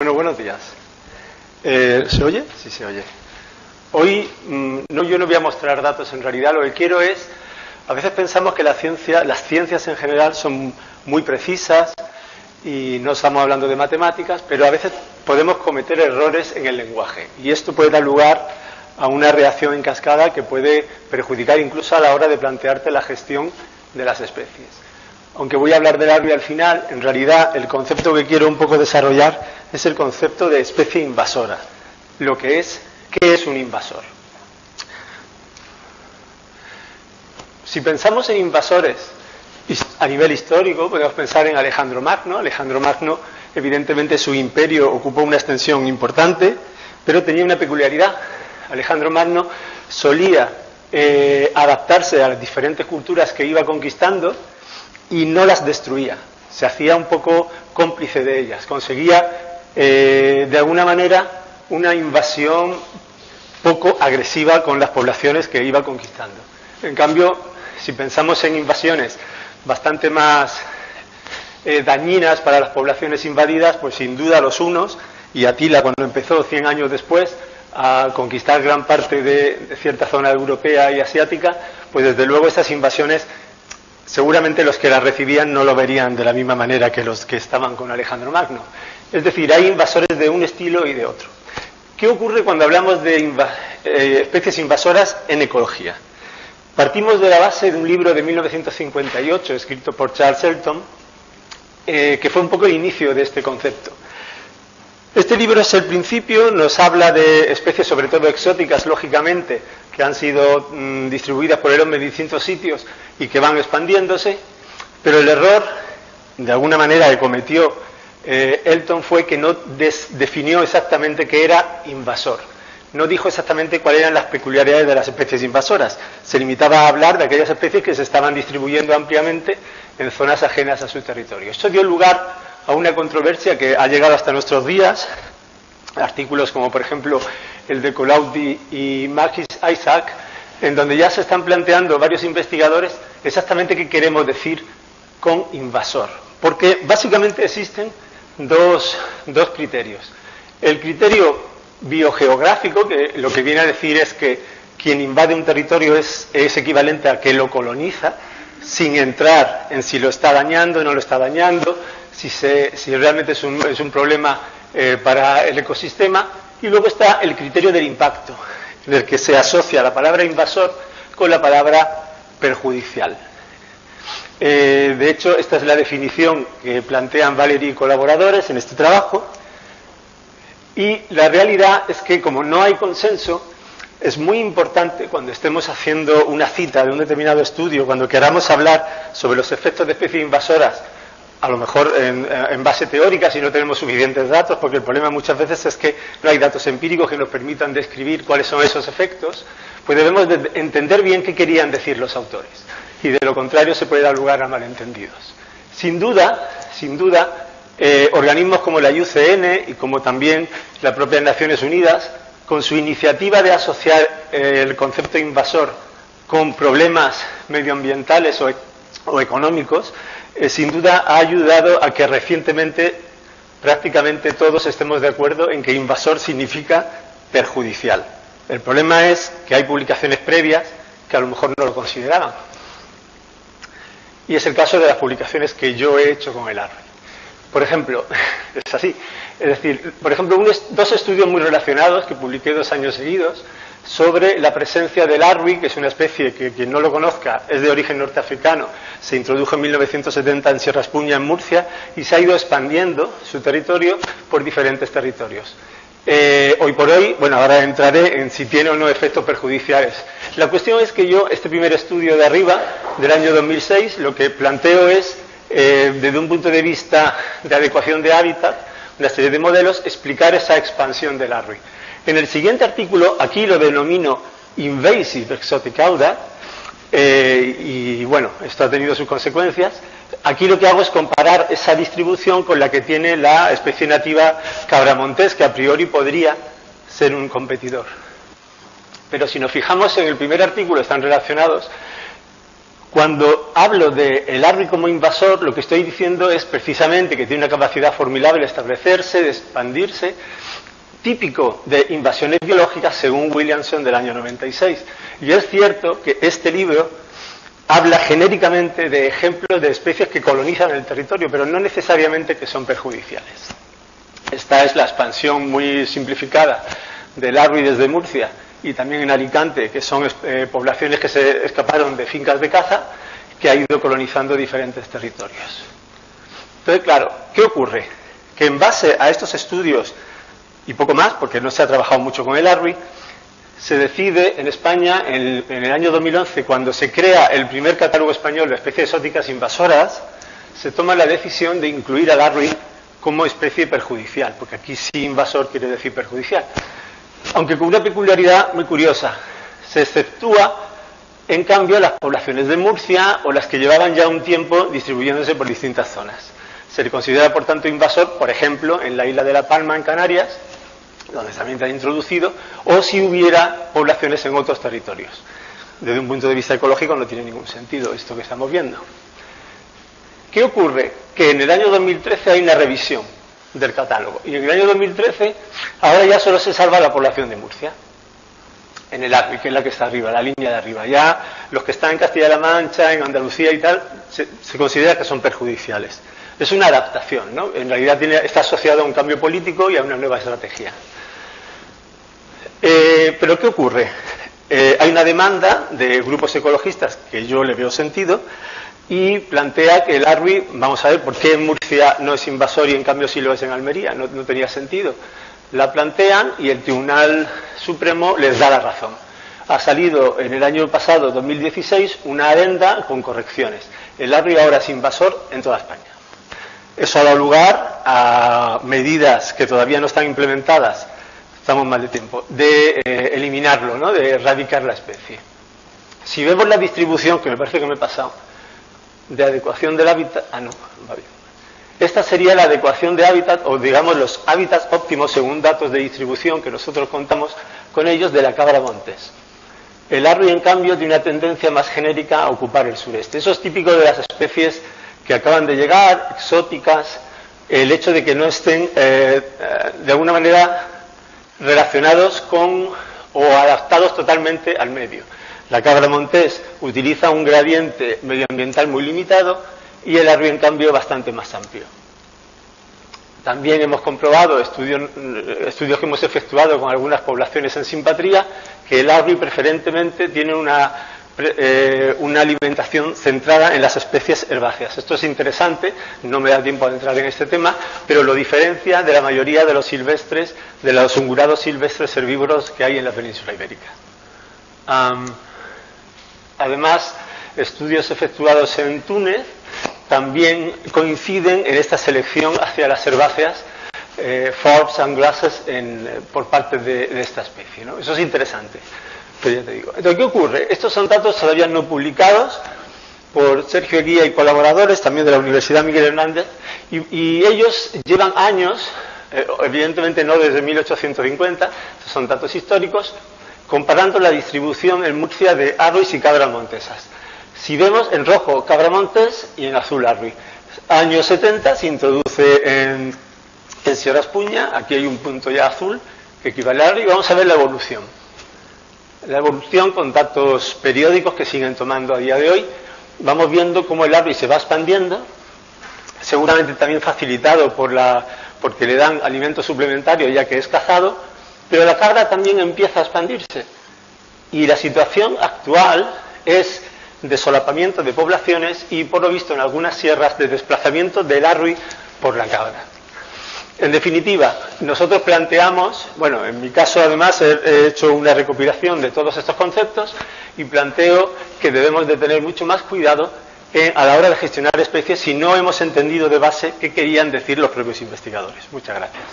Bueno, buenos días. ¿Se oye? Sí, se oye. Hoy yo no voy a mostrar datos, en realidad lo que quiero es, a veces pensamos que las ciencias en general son muy precisas y no estamos hablando de matemáticas, pero a veces podemos cometer errores en el lenguaje y esto puede dar lugar a una reacción en cascada que puede perjudicar incluso a la hora de plantearte la gestión de las especies. Aunque voy a hablar del árbol al final, en realidad el concepto que quiero un poco desarrollar es el concepto de especie invasora. ¿Qué es un invasor? Si pensamos en invasores a nivel histórico, podemos pensar en Alejandro Magno. Alejandro Magno, evidentemente, su imperio ocupó una extensión importante, pero tenía una peculiaridad. Alejandro Magno solía adaptarse a las diferentes culturas que iba conquistando y no las destruía, se hacía un poco cómplice de ellas, conseguía de alguna manera una invasión poco agresiva con las poblaciones que iba conquistando. En cambio, si pensamos en invasiones bastante más dañinas para las poblaciones invadidas, pues sin duda los hunos, y Atila cuando empezó 100 años después a conquistar gran parte de cierta zona europea y asiática, pues desde luego esas invasiones seguramente los que la recibían no lo verían de la misma manera que los que estaban con Alejandro Magno. Es decir, hay invasores de un estilo y de otro. ¿Qué ocurre cuando hablamos de especies invasoras en ecología? Partimos de la base de un libro de 1958 escrito por Charles Elton, que fue un poco el inicio de este concepto. Este libro es el principio, nos habla de especies sobre todo exóticas, lógicamente, que han sido distribuidas por el hombre en distintos sitios y que van expandiéndose, pero el error, de alguna manera, que cometió Elton fue que no definió exactamente qué era invasor. No dijo exactamente cuáles eran las peculiaridades de las especies invasoras. Se limitaba a hablar de aquellas especies que se estaban distribuyendo ampliamente en zonas ajenas a su territorio. Esto dio lugar a una controversia que ha llegado hasta nuestros días. Artículos como, por ejemplo, el de Colaudi y Marquis Isaac, en donde ya se están planteando varios investigadores exactamente qué queremos decir con invasor. Porque básicamente existen dos criterios. El criterio biogeográfico, que lo que viene a decir es que quien invade un territorio es equivalente a que lo coloniza, sin entrar en si lo está dañando o no lo está dañando, si realmente es un problema para el ecosistema. Y luego está el criterio del impacto, en el que se asocia la palabra invasor con la palabra perjudicial. De hecho, esta es la definición que plantean Valery y colaboradores en este trabajo. Y la realidad es que, como no hay consenso, es muy importante cuando estemos haciendo una cita de un determinado estudio, cuando queramos hablar sobre los efectos de especies invasoras, a lo mejor en base teórica, si no tenemos suficientes datos, porque el problema muchas veces es que no hay datos empíricos que nos permitan describir cuáles son esos efectos, pues debemos de entender bien qué querían decir los autores. Y de lo contrario se puede dar lugar a malentendidos. Sin duda, organismos como la IUCN y como también las propias Naciones Unidas, con su iniciativa de asociar el concepto invasor con problemas medioambientales o económicos, sin duda ha ayudado a que recientemente prácticamente todos estemos de acuerdo en que invasor significa perjudicial. El problema es que hay publicaciones previas que a lo mejor no lo consideraban. Y es el caso de las publicaciones que yo he hecho con el árbol. Por ejemplo, es así. Es decir, por ejemplo, dos estudios muy relacionados que publiqué 2 años seguidos sobre la presencia del arwi, que es una especie que quien no lo conozca es de origen norteafricano, se introdujo en 1970 en Sierra Espuña, en Murcia, y se ha ido expandiendo su territorio por diferentes territorios. Hoy por hoy, bueno, ahora entraré en si tiene o no efectos perjudiciales. La cuestión es que yo, este primer estudio de arriba, del año 2006, lo que planteo es, desde un punto de vista de adecuación de hábitat, una serie de modelos, explicar esa expansión del arwi. En el siguiente artículo, aquí lo denomino Invasive Exotic Outdoor, y bueno, esto ha tenido sus consecuencias. Aquí lo que hago es comparar esa distribución con la que tiene la especie nativa cabramontés, que a priori podría ser un competidor. Pero si nos fijamos en el primer artículo, están relacionados. Cuando hablo del Arri como invasor, lo que estoy diciendo es precisamente que tiene una capacidad formidable de establecerse, de expandirse, típico de invasiones biológicas según Williamson del año 96. Y es cierto que este libro habla genéricamente de ejemplos de especies que colonizan el territorio, pero no necesariamente que son perjudiciales. Esta es la expansión muy simplificada del Arri desde Murcia y también en Alicante, que son poblaciones que se escaparon de fincas de caza, que ha ido colonizando diferentes territorios. Entonces, claro, ¿qué ocurre? Que en base a estos estudios, y poco más, porque no se ha trabajado mucho con el Arri, se decide en España, en el año 2011, cuando se crea el primer catálogo español de especies exóticas invasoras, se toma la decisión de incluir al Arri como especie perjudicial, porque aquí sí invasor quiere decir perjudicial. Aunque con una peculiaridad muy curiosa, se exceptúa, en cambio, las poblaciones de Murcia o las que llevaban ya un tiempo distribuyéndose por distintas zonas. Se le considera, por tanto, invasor, por ejemplo, en la isla de La Palma, en Canarias, donde también se ha introducido, o si hubiera poblaciones en otros territorios. Desde un punto de vista ecológico no tiene ningún sentido esto que estamos viendo. ¿Qué ocurre? Que en el año 2013 hay una revisión del catálogo. Y en el año 2013, ahora ya solo se salva la población de Murcia, en el Arri, que es la que está arriba, la línea de arriba. Ya los que están en Castilla-La Mancha, en Andalucía y tal, se considera que son perjudiciales. Es una adaptación, ¿no? En realidad está asociado a un cambio político y a una nueva estrategia. Pero ¿qué ocurre? Hay una demanda de grupos ecologistas que yo le veo sentido, y plantea que el Arri, vamos a ver por qué en Murcia no es invasor y en cambio sí lo es en Almería, no tenía sentido. La plantean y el Tribunal Supremo les da la razón. Ha salido en el año pasado, 2016, una adenda con correcciones. El Arri ahora es invasor en toda España. Eso ha dado lugar a medidas que todavía no están implementadas, estamos mal de tiempo, de eliminarlo, ¿no? De erradicar la especie. Si vemos la distribución, que me parece que me he pasado, de adecuación del hábitat, no, va bien. Esta sería la adecuación de hábitat, o digamos los hábitats óptimos según datos de distribución que nosotros contamos con ellos de la cabra montés. El Arri, en cambio, tiene una tendencia más genérica a ocupar el sureste. Eso es típico de las especies que acaban de llegar, exóticas, el hecho de que no estén de alguna manera relacionados con o adaptados totalmente al medio. La cabra montés utiliza un gradiente medioambiental muy limitado y el Arri, en cambio, bastante más amplio. También hemos comprobado, estudios que hemos efectuado con algunas poblaciones en simpatría, que el Arri preferentemente tiene una alimentación centrada en las especies herbáceas. Esto es interesante, no me da tiempo a entrar en este tema, pero lo diferencia de la mayoría de los silvestres, de los ungulados silvestres herbívoros que hay en la península ibérica. Además, estudios efectuados en Túnez también coinciden en esta selección hacia las herbáceas, forbs and grasses, por parte de esta especie, ¿no? Eso es interesante, pero ya te digo. Entonces, ¿qué ocurre? Estos son datos todavía no publicados por Sergio Eguía y colaboradores, también de la Universidad Miguel Hernández, y ellos llevan años, evidentemente no desde 1850, estos son datos históricos, comparando la distribución en Murcia de Arris y cabras montesas. Si vemos en rojo cabra montés y en azul Arri. Años 70 se introduce en Sierra Espuña, aquí hay un punto ya azul que equivale a Arri, y vamos a ver la evolución. La evolución con datos periódicos que siguen tomando a día de hoy. Vamos viendo cómo el Arri se va expandiendo, seguramente también facilitado porque le dan alimento suplementario ya que es cazado, pero la cabra también empieza a expandirse. Y la situación actual es de solapamiento de poblaciones y, por lo visto, en algunas sierras de desplazamiento del Arri por la cabra. En definitiva, nosotros planteamos, bueno, en mi caso además he hecho una recopilación de todos estos conceptos y planteo que debemos de tener mucho más cuidado a la hora de gestionar especies si no hemos entendido de base qué querían decir los propios investigadores. Muchas gracias.